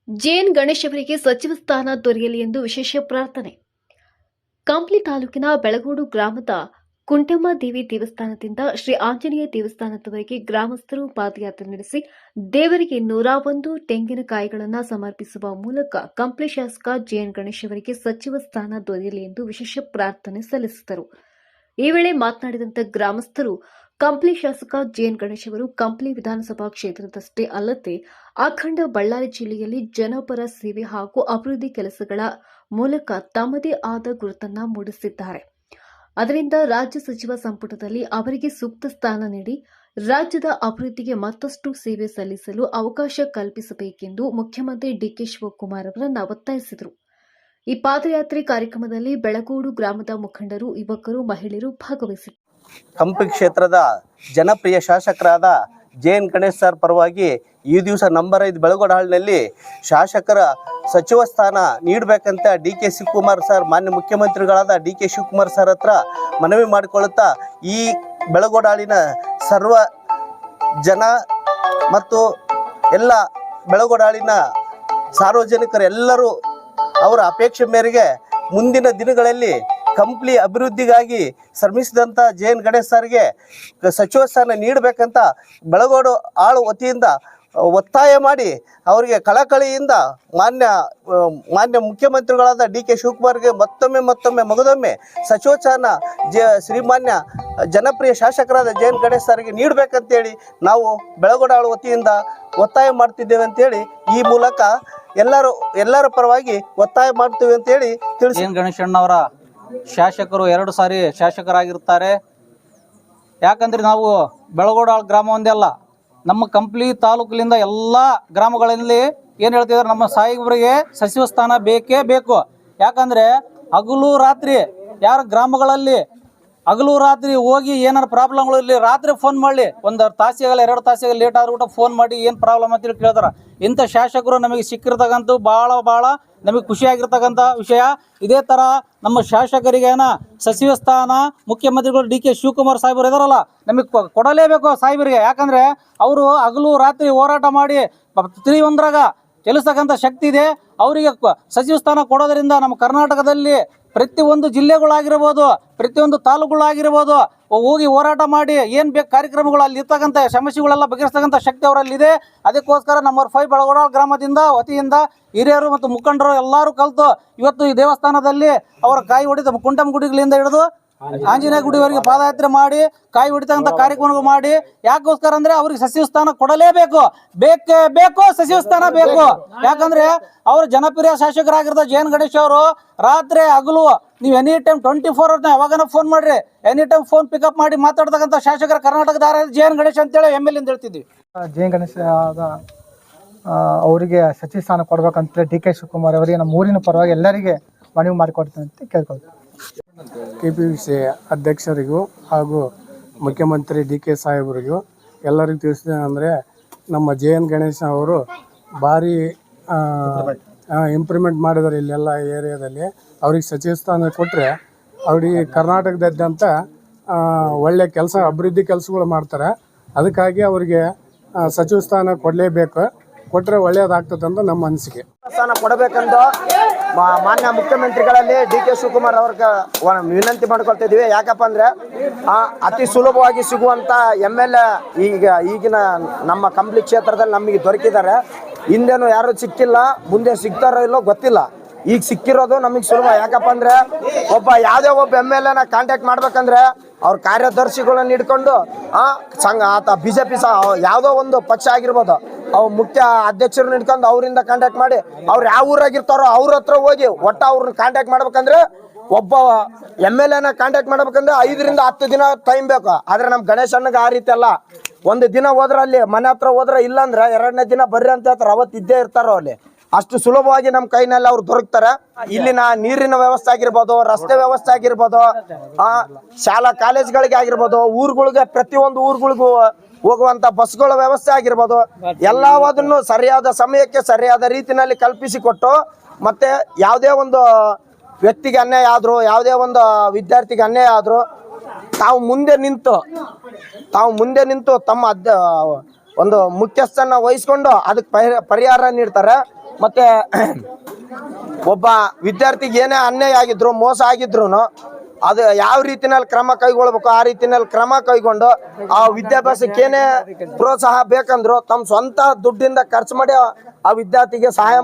JN Ganesh ಅವರಿಗೆ ಸಚಿವ ಸ್ಥಾನ ದೊರೆಯಲಿ ಎಂದು ವಿಶೇಷ ಪ್ರಾರ್ಥನೆ. ಕಂಪ್ಲಿ ತಾಲೂಕಿನ ಬೆಳಗೋಡು ಗ್ರಾಮದ ಕುಂಟಮ್ಮ ದೇವಿ ದೇವಸ್ಥಾನದಿಂದ ಶ್ರೀ ಆಂಜನೇಯ ದೇವಸ್ಥಾನದವರೆಗೆ ಗ್ರಾಮಸ್ಥರು ಪಾದಯಾತ್ರೆ ನಡೆಸಿ ದೇವರಿಗೆ 101 ತೆಂಗಿನಕಾಯಿಗಳನ್ನು ಸಮರ್ಪಿಸುವ ಮೂಲಕ ಕಂಪ್ಲಿ ಶಾಸಕ ಜೆಎನ್ ಗಣೇಶ್ ಅವರಿಗೆ ಸಚಿವ ಸ್ಥಾನ ದೊರೆಯಲಿ ಎಂದು ವಿಶೇಷ ಪ್ರಾರ್ಥನೆ ಸಲ್ಲಿಸಿದರು. ಈ ವೇಳೆ ಮಾತನಾಡಿದಂತ ಗ್ರಾಮಸ್ಥರು, ಕಂಪ್ಲಿ ಶಾಸಕ ಜೆಎನ್ ಗಣೇಶ್ ಅವರು ಕಂಪ್ಲಿ ವಿಧಾನಸಭಾ ಕ್ಷೇತ್ರದಷ್ಟೇ ಅಲ್ಲದೆ ಅಖಂಡ ಬಳ್ಳಾರಿ ಜಿಲ್ಲೆಯಲ್ಲಿ ಜನಪರ ಸೇವೆ ಹಾಗೂ ಅಭಿವೃದ್ಧಿ ಕೆಲಸಗಳ ಮೂಲಕ ತಮ್ಮದೇ ಆದ ಗುರುತನ್ನ ಮೂಡಿಸಿದ್ದಾರೆ. ಅದರಿಂದ ರಾಜ್ಯ ಸಚಿವ ಸಂಪುಟದಲ್ಲಿ ಅವರಿಗೆ ಸೂಕ್ತ ಸ್ಥಾನ ನೀಡಿ ರಾಜ್ಯದ ಅಭಿವೃದ್ಧಿಗೆ ಮತ್ತಷ್ಟು ಸೇವೆ ಸಲ್ಲಿಸಲು ಅವಕಾಶ ಕಲ್ಪಿಸಬೇಕೆಂದು ಮುಖ್ಯಮಂತ್ರಿ ಡಿಕೆ ಶಿವಕುಮಾರ್ ಅವರನ್ನು ಒತ್ತಾಯಿಸಿದರು. ಈ ಪಾದಯಾತ್ರೆ ಕಾರ್ಯಕ್ರಮದಲ್ಲಿ ಬೆಳಗೋಡು ಗ್ರಾಮದ ಮುಖಂಡರು, ಯುವಕರು, ಮಹಿಳೆಯರು ಭಾಗವಹಿಸಿದರು. ಕಂಪ್ಲಿ ಕ್ಷೇತ್ರದ ಜನಪ್ರಿಯ ಶಾಸಕರಾದ ಜೆಎನ್ ಗಣೇಶ್ ಸರ್ ಪರವಾಗಿ ಈ ದಿವಸ ನಂಬರ್ 5 ಬೆಳಗೋಡಹಾಳಿನಲ್ಲಿ ಶಾಸಕರ ಸಚಿವ ಸ್ಥಾನ ನೀಡಬೇಕಂತ ಡಿಕೆ ಶಿವಕುಮಾರ್ ಸರ್, ಮಾನ್ಯ ಮುಖ್ಯಮಂತ್ರಿಗಳಾದ ಡಿಕೆ ಶಿವಕುಮಾರ್ ಸರ್ ಹತ್ರ ಮನವಿ ಮಾಡಿಕೊಳ್ಳುತ್ತಾ ಈ ಬೆಳಗೋಡಹಾಳಿನ ಸರ್ವ ಜನ ಮತ್ತು ಎಲ್ಲ ಬೆಳಗೋಡಹಾಳಿನ ಸಾರ್ವಜನಿಕರೆಲ್ಲರೂ ಅವರ ಅಪೇಕ್ಷೆ ಮೇರೆಗೆ ಮುಂದಿನ ದಿನಗಳಲ್ಲಿ ಕಂಪ್ಲಿ ಅಭಿವೃದ್ಧಿಗಾಗಿ ಶ್ರಮಿಸಿದಂಥ ಜೆಎನ್ ಗಣೇಶ್ ಸರ್ಗೆ ಸಚಿವ ಸ್ಥಾನ ನೀಡಬೇಕಂತ ಬೆಳಗೋಡು ಆಳು ವತಿಯಿಂದ ಒತ್ತಾಯ ಮಾಡಿ ಅವರಿಗೆ ಕಳಕಳಿಯಿಂದ ಮಾನ್ಯ ಮುಖ್ಯಮಂತ್ರಿಗಳಾದ ಡಿಕೆ ಶಿವಕುಮಾರ್ಗೆ ಮತ್ತೊಮ್ಮೆ ಮಗದೊಮ್ಮೆ ಸಚಿವ ಸ್ಥಾನ ಶ್ರೀಮಾನ್ಯ ಜನಪ್ರಿಯ ಶಾಸಕರಾದ ಜೆಎನ್ ಗಣೇಶ್ ಸರ್ಗೆ ನೀಡಬೇಕಂತೇಳಿ ನಾವು ಬೆಳಗೋಡು ಆಳು ವತಿಯಿಂದ ಒತ್ತಾಯ ಮಾಡ್ತಿದ್ದೇವೆ ಅಂತೇಳಿ ಈ ಮೂಲಕ ಎಲ್ಲರ ಪರವಾಗಿ ಒತ್ತಾಯ ಮಾಡ್ತೀವಿ ಅಂತೇಳಿ ತಿಳಿಸಿ. ಜೆಎನ್ ಗಣೇಶ್ ಅಣ್ಣವರ ಶಾಸಕರು 2 ಸಾರಿ ಶಾಸಕರಾಗಿರ್ತಾರೆ. ಯಾಕಂದ್ರೆ ನಾವು ಬೆಳಗೋಡಾಳ್ ಗ್ರಾಮ ಒಂದೇ ಅಲ್ಲ, ನಮ್ಮ ಕಂಪ್ಲಿ ತಾಲೂಕಿನಿಂದ ಎಲ್ಲ ಗ್ರಾಮಗಳಲ್ಲಿ ಏನು ಹೇಳ್ತಿದ್ದಾರೆ, ನಮ್ಮ ಸಾಹೇಬರಿಗೆ ಸಚಿವ ಸ್ಥಾನ ಬೇಕೇ ಬೇಕು. ಯಾಕಂದ್ರೆ ಹಗಲು ರಾತ್ರಿ ಯಾರ ಗ್ರಾಮಗಳಲ್ಲಿ ಹಗಲು ರಾತ್ರಿ ಹೋಗಿ ಏನಾರು ಪ್ರಾಬ್ಲಮ್ಗಳು ಇಲ್ಲಿ ರಾತ್ರಿ ಫೋನ್ ಮಾಡಲಿ, 1 ತಾಸಿಗಲ್ಲ 2 ತಾಸಿಗೆ ಲೇಟ್ ಆದ್ರೂ ಕೂಡ ಫೋನ್ ಮಾಡಿ ಏನು ಪ್ರಾಬ್ಲಮ್ ಅಂತೇಳಿ ಕೇಳ್ತಾರೆ. ಇಂಥ ಶಾಸಕರು ನಮಗೆ ಸಿಕ್ಕಿರ್ತಕ್ಕಂಥ ಭಾಳ ನಮಗೆ ಖುಷಿಯಾಗಿರ್ತಕ್ಕಂಥ ವಿಷಯ. ಇದೇ ಥರ ನಮ್ಮ ಶಾಸಕರಿಗೇನ ಸಚಿವ ಸ್ಥಾನ ಮುಖ್ಯಮಂತ್ರಿಗಳು ಡಿಕೆ ಶಿವಕುಮಾರ್ ಸಾಹೇಬರು ಇದಾರಲ್ಲ, ನಮಗೆ ಕೊಡಲೇಬೇಕು ಸಾಹೇಬರಿಗೆ. ಯಾಕಂದರೆ ಅವರು ಹಗಲು ರಾತ್ರಿ ಹೋರಾಟ ಮಾಡಿ ತಿರುವಂದ್ರಾಗ ಕೆಲಸಕ್ಕಂಥ ಶಕ್ತಿ ಇದೆ. ಅವರಿಗೆ ಸಚಿವ ಸ್ಥಾನ ಕೊಡೋದ್ರಿಂದ ನಮ್ಮ ಕರ್ನಾಟಕದಲ್ಲಿ ಪ್ರತಿಯೊಂದು ಜಿಲ್ಲೆಗಳಾಗಿರ್ಬೋದು, ಪ್ರತಿಯೊಂದು ತಾಲೂಕುಗಳಾಗಿರ್ಬೋದು ಹೋಗಿ ಹೋರಾಟ ಮಾಡಿ ಏನು ಬೇಕು ಕಾರ್ಯಕ್ರಮಗಳು ಅಲ್ಲಿ ಇರ್ತಕ್ಕಂಥ ಸಮಸ್ಯೆಗಳೆಲ್ಲ ಬಗೆಹರಿಸ್ತಕ್ಕಂಥ ಶಕ್ತಿ ಅವರಲ್ಲಿದೆ. ಅದಕ್ಕೋಸ್ಕರ ನಮ್ಮ 5 ಬೆಳಗೋಡಾಳ್ ಗ್ರಾಮದಿಂದ ವತಿಯಿಂದ ಹಿರಿಯರು ಮತ್ತು ಮುಖಂಡರು ಎಲ್ಲರೂ ಕಲಿತು ಇವತ್ತು ಈ ದೇವಸ್ಥಾನದಲ್ಲಿ ಅವರ ಕಾಯಿ ಹೊಡಿತ ಕುಂಟಮ್ಮ ಗುಡಿಗಳಿಂದ ಹಿಡಿದು ಆಂಜನೇಯ ಗುಡಿವರೆಗೆ ಪಾದಯಾತ್ರೆ ಮಾಡಿ ಕಾಯಿ ಹೊಡಿತಕ್ಕಂಥ ಕಾರ್ಯಕ್ರಮಗಳು ಮಾಡಿ, ಯಾಕೋಸ್ಕರ ಅಂದ್ರೆ ಅವ್ರಿಗೆ ಸಚಿವ ಸ್ಥಾನ ಕೊಡಲೇಬೇಕು, ಬೇಕೇ ಬೇಕು, ಸಚಿವ ಸ್ಥಾನ ಬೇಕು. ಯಾಕಂದ್ರೆ ಅವರು ಜನಪ್ರಿಯ ಶಾಸಕರಾಗಿರ್ತಾರೆ ಜೆಎನ್ ಗಣೇಶ್ ಅವರು. ರಾತ್ರಿ ಹಗಲು ನೀವು ಎನಿ ಟೈಮ್ 24 ಅವರ್ನ ಯಾವಾಗನ ಫೋನ್ ಮಾಡ್ರಿ, ಎನಿ ಟೈಮ್ ಫೋನ್ ಪಿಕಪ್ ಮಾಡಿ ಮಾತಾಡ್ತಕ್ಕಂಥ ಶಾಸಕರ ಕರ್ನಾಟಕದ ಜೆಎನ್ ಗಣೇಶ್ ಅಂತೇಳಿ MLA ಅಂತ ಹೇಳ್ತಿದ್ವಿ. ಜೆಎನ್ ಗಣೇಶ್ ಅವರಿಗೆ ಸಚಿವ ಸ್ಥಾನ ಕೊಡ್ಬೇಕಂತ ಡಿಕೆ ಶಿವಕುಮಾರ್ ಅವರಿಗೆ ನಮ್ಮ ಊರಿನ ಪರವಾಗಿ ಎಲ್ಲರಿಗೆ ಮನವಿ ಮಾಡಿಕೊಡ್ತೀನಿ ಅಂತ ಕೇಳ್ಕೊಳ್ತೀನಿ. KPC ಅಧ್ಯಕ್ಷರಿಗೂ ಹಾಗೂ ಮುಖ್ಯಮಂತ್ರಿ ಡಿಕೆ ಸಾಹೇಬರಿಗೂ ಎಲ್ಲರಿಗೂ ತಿಳಿಸಿದೆ ಅಂದರೆ, ನಮ್ಮ ಜೆಎನ್ ಗಣೇಶ್ ಅವರು ಭಾರಿ ಇಂಪ್ರೂವ್ಮೆಂಟ್ ಮಾಡಿದ್ದಾರೆ ಇಲ್ಲೆಲ್ಲ ಏರಿಯಾದಲ್ಲಿ. ಅವ್ರಿಗೆ ಸಚಿವ ಸ್ಥಾನ ಕೊಟ್ಟರೆ ಅವ್ರಿಗೆ ಕರ್ನಾಟಕದಾದ್ಯಂತ ಒಳ್ಳೆ ಕೆಲಸ ಅಭಿವೃದ್ಧಿ ಕೆಲಸಗಳು ಮಾಡ್ತಾರೆ. ಅದಕ್ಕಾಗಿ ಅವರಿಗೆ ಸಚಿವ ಸ್ಥಾನ ಕೊಡಲೇಬೇಕು, ಕೊಟ್ಟರೆ ಒಳ್ಳೆಯದಾಗ್ತದೆ ಅಂತ ನಮ್ಮ ಅನಿಸಿಕೆ. ಸ್ಥಾನ ಕೊಡಬೇಕಂತ ಮಾನ್ಯ ಮುಖ್ಯಮಂತ್ರಿಗಳಲ್ಲಿ ಡಿಕೆ ಶಿವಕುಮಾರ್ ಅವ್ರಿಗೆ ವಿನಂತಿ ಮಾಡ್ಕೊಳ್ತಿದ್ವಿ. ಯಾಕಪ್ಪ ಅಂದ್ರೆ ಅತಿ ಸುಲಭವಾಗಿ ಸಿಗುವಂತ MLA ಈಗಿನ ನಮ್ಮ ಕಂಪ್ಲಿ ಕ್ಷೇತ್ರದಲ್ಲಿ ನಮಗೆ ದೊರಕಿದ್ದಾರೆ. ಹಿಂದೇನು ಯಾರು ಸಿಕ್ಕಿಲ್ಲ, ಮುಂದೆ ಸಿಗ್ತಾರೋ ಇಲ್ಲೋ ಗೊತ್ತಿಲ್ಲ. ಈಗ ಸಿಕ್ಕಿರೋದು ನಮಗೆ ಸುಲಭ. ಯಾಕಪ್ಪ ಅಂದ್ರೆ ಯಾವುದೇ ಒಬ್ಬ MLA ಕಾಂಟ್ಯಾಕ್ಟ್ ಮಾಡ್ಬೇಕಂದ್ರೆ ಅವ್ರ ಕಾರ್ಯದರ್ಶಿಗಳನ್ನ ಹಿಡ್ಕೊಂಡು ಸಂಘ ಆತ BJP ಯಾವುದೋ ಒಂದು ಪಕ್ಷ ಆಗಿರ್ಬೋದು, ಅವ್ರು ಮುಖ್ಯ ಅಧ್ಯಕ್ಷರನ್ನ ಹಿಡ್ಕೊಂಡು ಅವರಿಂದ ಕಾಂಟ್ಯಾಕ್ಟ್ ಮಾಡಿ ಅವ್ರು ಯಾವ ಊರಾಗಿರ್ತಾರೋ ಅವ್ರ ಹತ್ರ ಹೋಗಿ ಅವ್ರನ್ನ ಕಾಂಟ್ಯಾಕ್ಟ್ ಮಾಡ್ಬೇಕಂದ್ರೆ ಒಬ್ಬ MLA ಕಾಂಟ್ಯಾಕ್ಟ್ ಮಾಡ್ಬೇಕಂದ್ರೆ 5 ರಿಂದ 10 ದಿನ ಟೈಮ್ ಬೇಕು. ಆದ್ರೆ ನಮ್ಮ ಗಣೇಶ್ ಅಣ್ಣಗೆ ಆ ರೀತಿ ಅಲ್ಲ. 1 ದಿನ ಹೋದ್ರೆ ಅಲ್ಲಿ ಮನೆ ಹತ್ರ ಹೋದ್ರೆ, ಇಲ್ಲಾಂದ್ರೆ 2ನೇ ದಿನ ಬರ್ರಿ ಅಂತ ಹೇಳ್ತಾರೆ, ಅವತ್ತು ಇದ್ದೇ ಇರ್ತಾರೋ ಅಲ್ಲಿ. ಅಷ್ಟು ಸುಲಭವಾಗಿ ನಮ್ಮ ಕೈನಲ್ಲಿ ಅವ್ರು ದೊರಕ್ತಾರೆ. ಇಲ್ಲಿನ ನೀರಿನ ವ್ಯವಸ್ಥೆ ಆಗಿರ್ಬೋದು, ರಸ್ತೆ ವ್ಯವಸ್ಥೆ ಆಗಿರ್ಬೋದು, ಶಾಲಾ ಕಾಲೇಜ್ಗಳಿಗೆ ಆಗಿರ್ಬೋದು, ಊರುಗಳಿಗೆ ಪ್ರತಿಯೊಂದು ಊರುಗಳಿಗೂ ಹೋಗುವಂತ ಬಸ್ಗಳ ವ್ಯವಸ್ಥೆ ಆಗಿರ್ಬೋದು, ಎಲ್ಲವನ್ನೂ ಸರಿಯಾದ ಸಮಯಕ್ಕೆ ಸರಿಯಾದ ರೀತಿಯಲ್ಲಿ ಕಲ್ಪಿಸಿಕೊಟ್ಟು, ಮತ್ತೆ ಯಾವುದೇ ಒಂದು ವ್ಯಕ್ತಿಗೆ ಅನ್ಯಾಯ ಆದರೂ, ಯಾವುದೇ ಒಂದು ವಿದ್ಯಾರ್ಥಿಗೆ ಅನ್ಯಾಯ ಆದರೂ ತಾವು ಮುಂದೆ ನಿಂತು ತಮ್ಮ ಒಂದು ಮುಖ್ಯಸ್ಥನ್ನ ವಹಿಸ್ಕೊಂಡು ಅದಕ್ಕೆ ಪರಿಹಾರ ನೀಡ್ತಾರೆ. ಮತ್ತೆ ಒಬ್ಬ ವಿದ್ಯಾರ್ಥಿಗೆ ಏನೇ ಅನ್ಯಾಯ ಆಗಿದ್ರು ಮೋಸ ಆಗಿದ್ರು ಅದು ಯಾವ ರೀತಿನಲ್ಲಿ ಕ್ರಮ ಕೈಗೊಳ್ಬೇಕು ಆ ರೀತಿನಲ್ಲಿ ಕ್ರಮ ಕೈಗೊಂಡು ಆ ವಿದ್ಯಾಭ್ಯಾಸಕ್ಕೆ ಏನೇ ಪ್ರೋತ್ಸಾಹ ಬೇಕಂದ್ರು ತಮ್ಮ ಸ್ವಂತ ದುಡ್ಡಿಂದ ಖರ್ಚು ಮಾಡಿ ಆ ವಿದ್ಯಾರ್ಥಿಗೆ ಸಹಾಯ